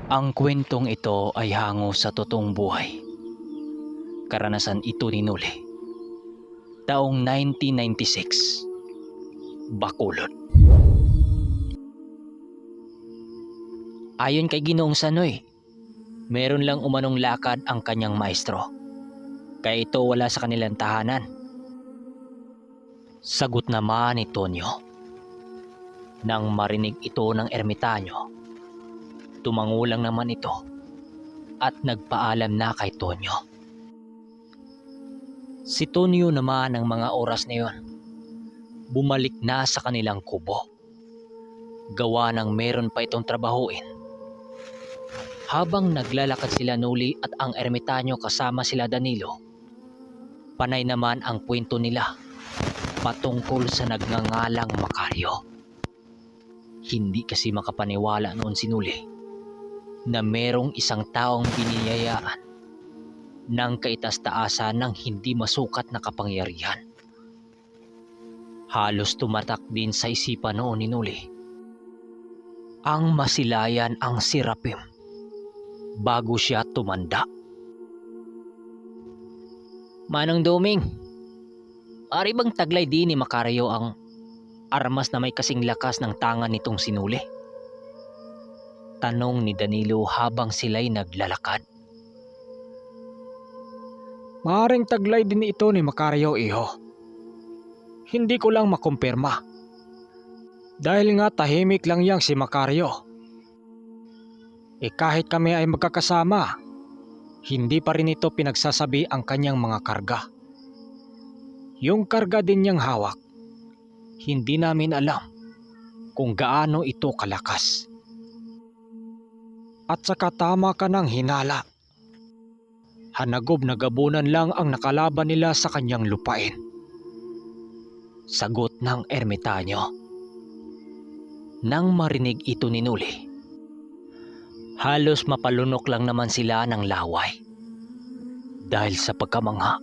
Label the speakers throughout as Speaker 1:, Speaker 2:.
Speaker 1: Ang kwentong ito ay hango sa totoong buhay. Karanasan ito ni Noli. Taong 1996, Bacolod. Ayon kay Ginoong Sanoy, meron lang umanong lakad ang kanyang maestro. Kaya ito wala sa kanilang tahanan. Sagot naman ni Tonyo. Nang marinig ito ng ermitanyo, tumangulang naman ito at nagpaalam na kay Tonyo. Si Tonyo naman ng mga oras na yun, bumalik na sa kanilang kubo. Gawa ng meron pa itong trabahuin. Habang naglalakad sila Noli at ang ermitanyo kasama sila Danilo, panay naman ang kwento nila patungkol sa nagngangalang Macario. Hindi kasi makapaniwala noon si Noli na merong isang taong biniyayaan ng kaitas-taasan ng hindi masukat na kapangyarihan. Halos tumatak din sa isipan noon ni Noli ang masilayan ang si Rapim bago siya tumanda. Manong Doming, ari bang taglay din ni Macario ang armas na may kasing lakas ng tangan nitong si Noli? Tanong ni Danilo habang sila'y naglalakad.
Speaker 2: Maaring taglay din ito ni Macario, iho. Hindi ko lang makumpirma. Dahil nga tahimik lang yang si Macario. Kahit kami ay magkakasama, hindi pa rin ito pinagsasabi ang kanyang mga karga. Yung karga din niyang hawak, hindi namin alam kung gaano ito kalakas. At saka tama ka ng hinala. Hanagob na gabunan lang ang nakalaban nila sa kanyang lupain.
Speaker 1: Sagot ng ermitanyo. Nang marinig ito ni Noli, halos mapalunok lang naman sila ng laway. Dahil sa pagkamangha,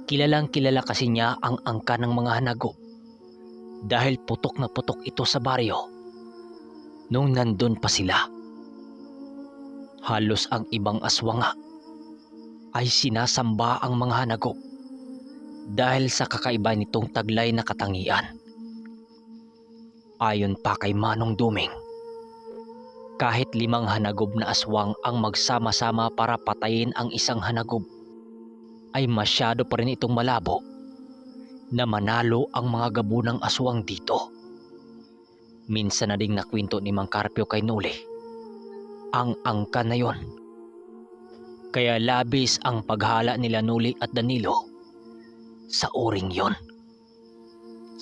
Speaker 1: kilalang kilala kasi niya ang angka ng mga hanagob dahil putok na putok ito sa baryo nung nandun pa sila. Halos ang ibang aswanga ay sinasamba ang mga hanagob dahil sa kakaiba nitong taglay na katangian. Ayon pa kay Manong Duming, kahit 5 hanagob na aswang ang magsama-sama para patayin ang isang hanagob, ay masyado pa rin itong malabo na manalo ang mga gabunang aswang dito. Minsan na ding nakwento ni Mang Carpio kay Noli ang angka na yon. Kaya labis ang paghala nila Noli at Danilo sa uring yon.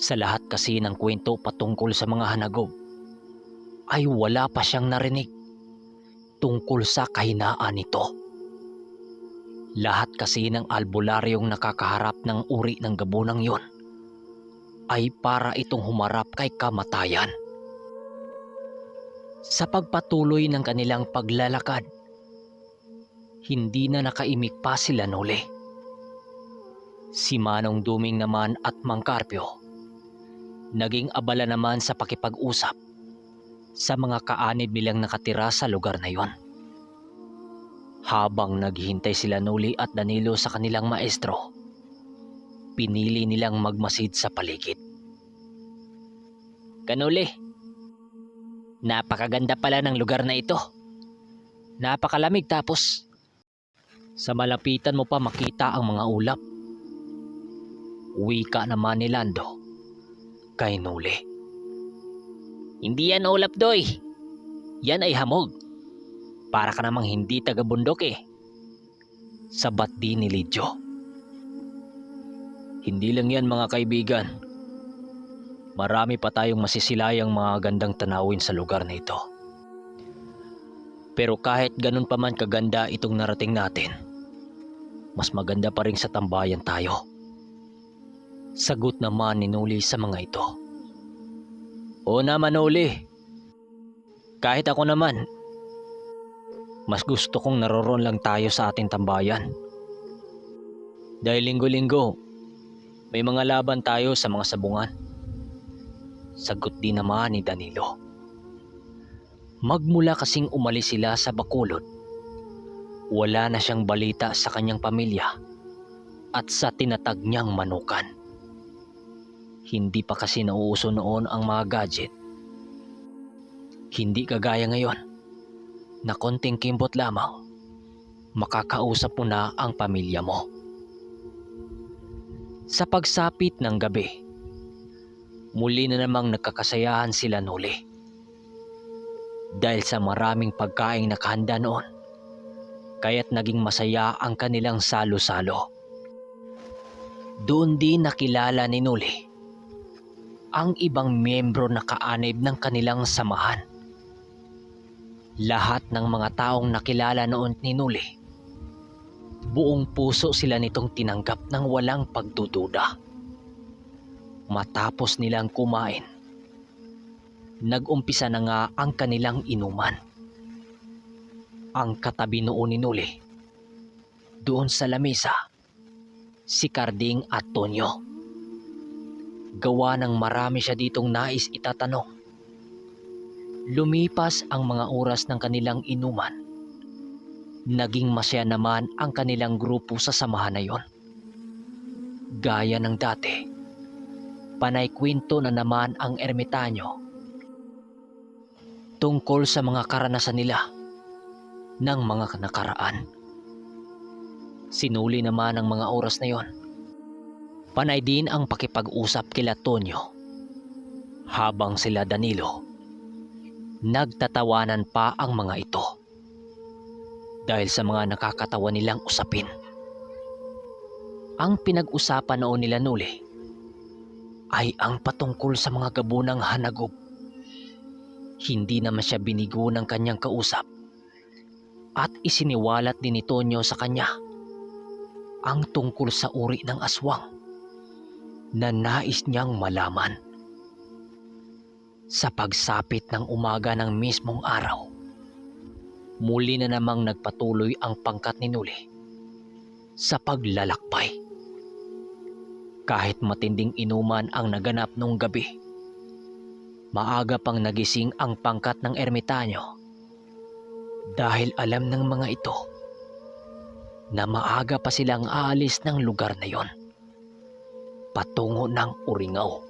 Speaker 1: Sa lahat kasi ng kwento patungkol sa mga hanagob, ay wala pa siyang narinig tungkol sa kahinaan nito. Lahat kasi ng albularyong nakakaharap ng uri ng gabunang yon ay para itong humarap kay kamatayan. Sa pagpatuloy ng kanilang paglalakad, hindi na nakaimik pa sila Noli. Si Manong Duming naman at Mang Carpio naging abala naman sa pakipag-usap sa mga kaanib nilang nakatira sa lugar na yon. Habang naghihintay sila Noli at Danilo sa kanilang maestro, pinili nilang magmasid sa paligid. Kanuli, napakaganda pala ng lugar na ito. Napakalamig tapos sa malapitan mo pa makita ang mga ulap. Wika naman ni Lando kay Noli. Hindi yan ulap, Doy. Yan ay hamog. Para ka namang hindi taga-bundok eh. Sabat din ni Lidjo. Hindi lang yan mga kaibigan. Marami pa tayong masisilayang mga gandang tanawin sa lugar na ito. Pero kahit ganun pa man kaganda itong narating natin, mas maganda pa rin sa tambayan tayo. Sagot naman ni Noli sa mga ito. Oo naman, Noli. Kahit ako naman, mas gusto kong naroon lang tayo sa ating tambayan. Dahil linggo-linggo, may mga laban tayo sa mga sabungan. Sagot din naman ni Danilo. Magmula kasing umalis sila sa Bacolod, wala na siyang balita sa kanyang pamilya at sa tinatag niyang manukan. Hindi pa kasi nauuso noon ang mga gadget. Hindi kagaya ngayon na konting kimbot lamang, makakausap mo na ang pamilya mo. Sa pagsapit ng gabi, muli na namang nagkakasayahan sila Noli. Dahil sa maraming pagkaing nakahanda noon, kaya't naging masaya ang kanilang salo-salo. Doon din nakilala ni Noli ang ibang miyembro na kaanib ng kanilang samahan. Lahat ng mga taong nakilala noon ni Noli, buong puso sila nitong tinanggap ng walang pagdududa. Matapos nilang kumain, nag-umpisa na nga ang kanilang inuman. Ang katabi noon ni Noli, doon sa lamesa, si Carding at Tonyo. Gawa ng marami siya ditong nais itatanong. Lumipas ang mga oras ng kanilang inuman. Naging masaya naman ang kanilang grupo sa samahan na yon. Gaya ng dati, panay kwento na naman ang ermitanyo tungkol sa mga karanasan nila ng mga nakaraan. Sinuli naman ang mga oras na yon. Panay din ang pakipag-usap kila Tonyo, habang sila Danilo nagtatawanan pa ang mga ito dahil sa mga nakakatawa nilang usapin. Ang pinag-usapan noon nila Noli ay ang patungkol sa mga gabunang hanagub. Hindi naman siya binigo ng kanyang kausap at isiniwalat din ni Tonyo sa kanya ang tungkol sa uri ng aswang na nais niyang malaman. Sa pagsapit ng umaga ng mismong araw, muli na namang nagpatuloy ang pangkat ni Noli sa paglalakbay. Kahit matinding inuman ang naganap nung gabi, maaga pang nagising ang pangkat ng ermitanyo dahil alam ng mga ito na maaga pa silang aalis ng lugar na yon patungo ng Uringaw.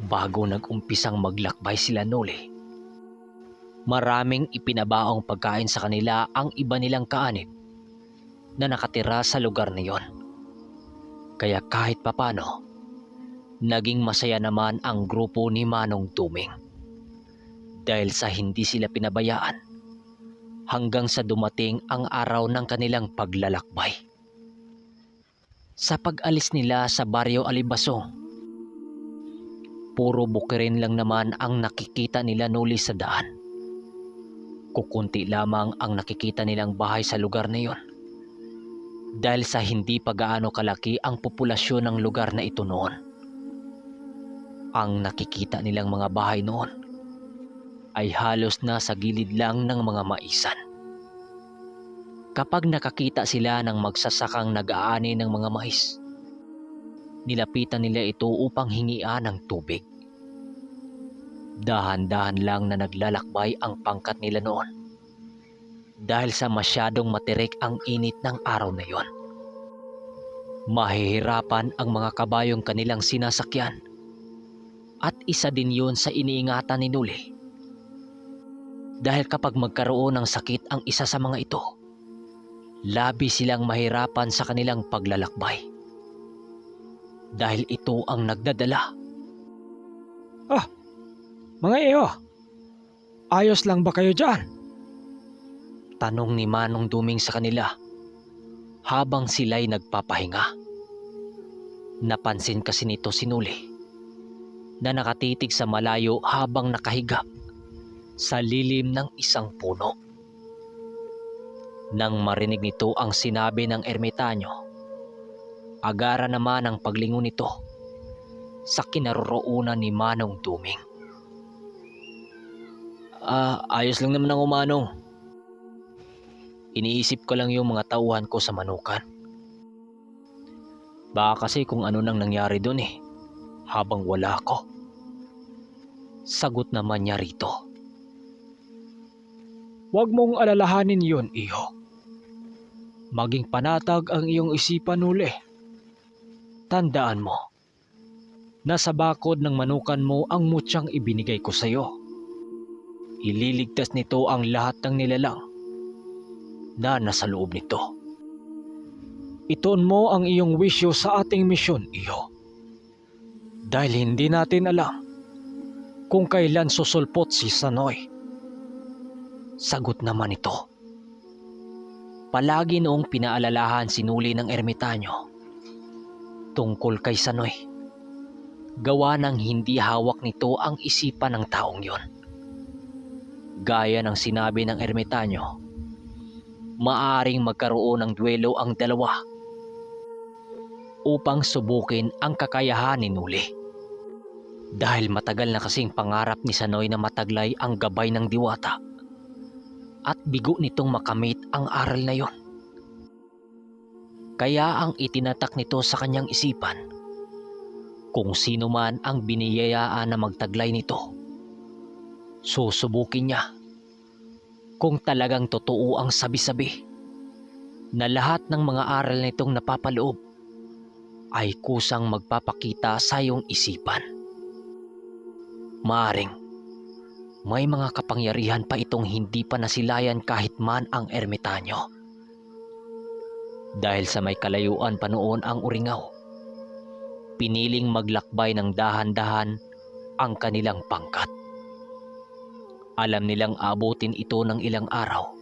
Speaker 1: Bago nag-umpisang maglakbay sila Noli, maraming ipinabaong pagkain sa kanila ang iba nilang kaanib na nakatira sa lugar na yon. Kaya kahit papano, naging masaya naman ang grupo ni Manong Duming dahil sa hindi sila pinabayaan hanggang sa dumating ang araw ng kanilang paglalakbay. Sa pag-alis nila sa Baryo Alibasong, puro bukirin lang naman ang nakikita nila Noli sa daan. Kukunti lamang ang nakikita nilang bahay sa lugar na iyon dahil sa hindi pa gaano kalaki ang populasyon ng lugar na ito noon. Ang nakikita nilang mga bahay noon ay halos nasa gilid lang ng mga maisan. Kapag nakakita sila ng magsasakang nag-aani ng mga mais, nilapitan nila ito upang hingian ng tubig. Dahan-dahan lang na naglalakbay ang pangkat nila noon dahil sa masyadong matirik ang init ng araw na yon. Mahihirapan ang mga kabayong kanilang sinasakyan at isa din yun sa iniingatan ni Noli. Dahil kapag magkaroon ng sakit ang isa sa mga ito, labi silang mahirapan sa kanilang paglalakbay. Dahil ito ang nagdadala.
Speaker 2: Mga iyo, ayos lang ba kayo dyan?
Speaker 1: Tanong ni Manong Duming sa kanila habang sila'y nagpapahinga. Napansin kasi nito si Noli na nakatitig sa malayo habang nakahiga sa lilim ng isang puno. Nang marinig nito ang sinabi ng ermitanyo, agara naman ang paglingon nito sa kinaroroonan ni Manong Duming. Ayos lang naman ang umanong. Iniisip ko lang yung mga tauhan ko sa manukan. Baka kasi kung ano nang nangyari doon habang wala ako. Sagot naman niya rito.
Speaker 2: Huwag mong alalahanin yun, iho. Maging panatag ang iyong isipan, Nuli. Tandaan mo, nasa bakod ng manukan mo ang mutyang ibinigay ko sa iyo. Ililigtas nito ang lahat ng nilalang na nasa loob nito. Ituon mo ang iyong wisyo sa ating misyon, iho. Dahil hindi natin alam kung kailan susulpot si Sanoy. Sagot naman ito.
Speaker 1: Palagi noong pinaalalahan si Nuli ng ermitanyo tungkol kay Sanoy. Gawa ng hindi hawak nito ang isipan ng taong yon. Gaya ng sinabi ng ermitanyo, maaring magkaroon ng duelo ang dalawa upang subukin ang kakayahan ni Nuli. Dahil matagal na kasing pangarap ni Sanoy na mataglay ang gabay ng diwata at bigo nitong makamit ang aral na yon. Kaya ang itinatak nito sa kanyang isipan, kung sino man ang biniyayaan na magtaglay nito, susubukin niya kung talagang totoo ang sabi-sabi na lahat ng mga aral nitong napapaloob ay kusang magpapakita sa iyong isipan. Maaring may mga kapangyarihan pa itong hindi pa nasilayan kahit man ang ermitanyo. Dahil sa may kalayuan pa noon ang Uringaw, piniling maglakbay ng dahan-dahan ang kanilang pangkat. Alam nilang abutin ito ng ilang araw,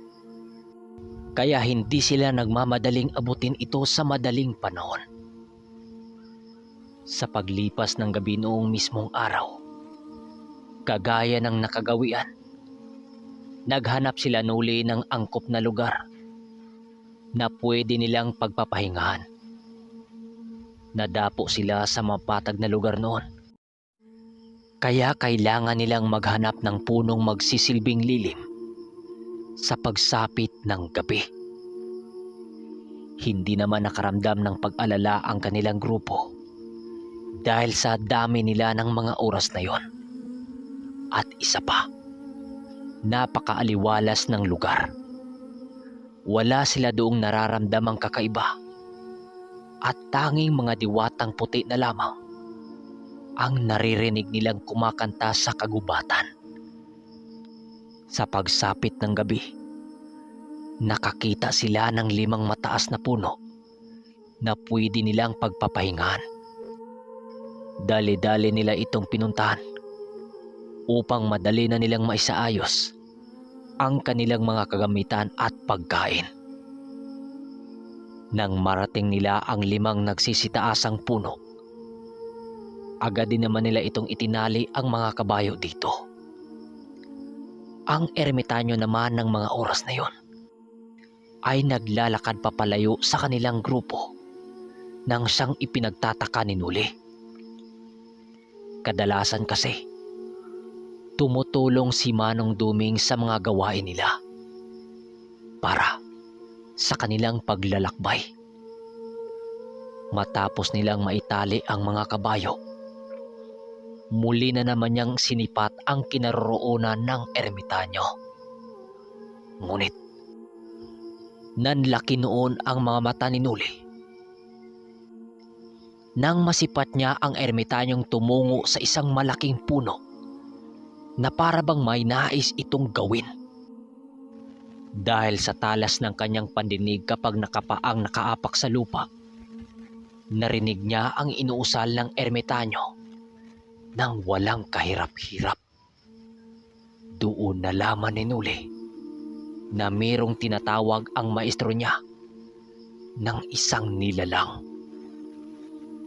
Speaker 1: kaya hindi sila nagmamadaling abutin ito sa madaling panahon. Sa paglipas ng gabi noong mismong araw, kagaya ng nakagawian, naghanap sila Nuli ng angkop na lugar na pwede nilang pagpapahingahan. Nadapo sila sa mapatag na lugar noon, kaya kailangan nilang maghanap ng punong magsisilbing lilim sa pagsapit ng gabi. Hindi naman nakaramdam ng pag-alala ang kanilang grupo dahil sa dami nila ng mga oras na yon. At isa pa, napakaaliwalas ng lugar. Wala sila doong nararamdamang kakaiba at tanging mga diwatang puti na lamang ang naririnig nilang kumakanta sa kagubatan. Sa pagsapit ng gabi, nakakita sila ng 5 mataas na puno na pwede nilang pagpapahingahan. Dali-dali nila itong pinuntahan upang madali na nilang maisaayos ang kanilang mga kagamitan at pagkain. Nang marating nila ang 5 nagsisitaasang puno, agad din naman nila itong itinali ang mga kabayo dito. Ang ermitanyo naman ng mga oras na yon ay naglalakad papalayo sa kanilang grupo nang siyang ipinagtataka ni Nuli. Kadalasan kasi, tumutulong si Manong Duming sa mga gawain nila para sa kanilang paglalakbay. Matapos nilang maitali ang mga kabayo, muli na naman niyang sinipat ang kinaroroonan ng ermitanyo. Ngunit, nanlaki noon ang mga mata ni Nuli nang masipat niya ang ermitanyong tumungo sa isang malaking puno na para bang may nais itong gawin. Dahil sa talas ng kanyang pandinig kapag nakapaang nakaapak sa lupa, narinig niya ang inuusal ng ermitanyo nang walang kahirap-hirap. Doon nalaman ni Nuli na mayroong tinatawag ang maestro niya ng isang nilalang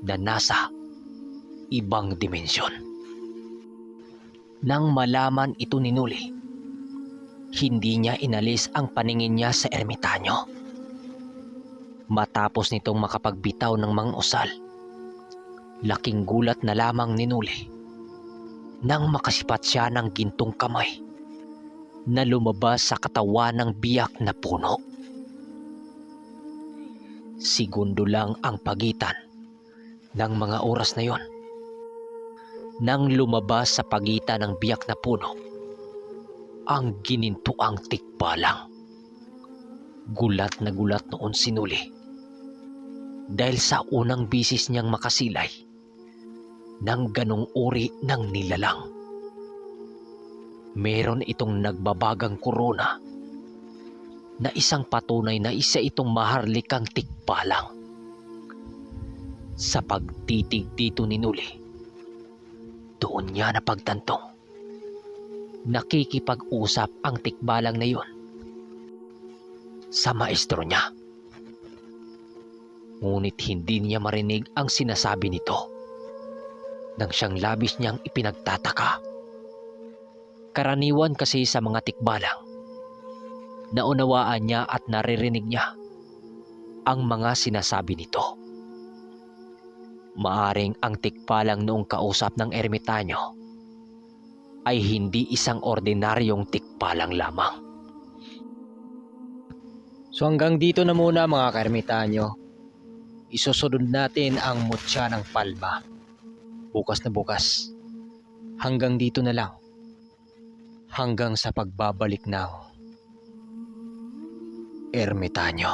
Speaker 1: na nasa ibang dimensyon. Nang malaman ito ni Nuli, hindi niya inalis ang paningin niya sa ermitanyo. Matapos nitong makapagbitaw ng mga usal, laking gulat na lamang ni Nuli nang makasipat siya ng gintong kamay na lumabas sa katawan ng biyak na puno. Segundo lang ang pagitan ng mga oras na yon nang lumabas sa pagitan ng biyak na puno ang ginintuang tikbalang. Gulat na gulat noon si Nuli dahil sa unang bisis niyang makasilay ng ganong uri ng nilalang. Meron itong nagbabagang korona na isang patunay na isa itong maharlikang tikbalang. Sa pagtitig dito ni Nuli, doon niya napagtantong nakikipag-usap ang tikbalang na yun sa maestro niya. Ngunit hindi niya marinig ang sinasabi nito nang siyang labis niyang ipinagtataka. Karaniwan kasi sa mga tikbalang, naunawaan niya at naririnig niya ang mga sinasabi nito. Maaring ang tikbalang noong kausap ng ermitanyo ay hindi isang ordinaryong tikbalang lamang.
Speaker 2: So hanggang dito na muna mga kaermitanyo. Isusunod natin ang mutya ng palma. Bukas na bukas. Hanggang dito na lang. Hanggang sa pagbabalik ng ermitanyo.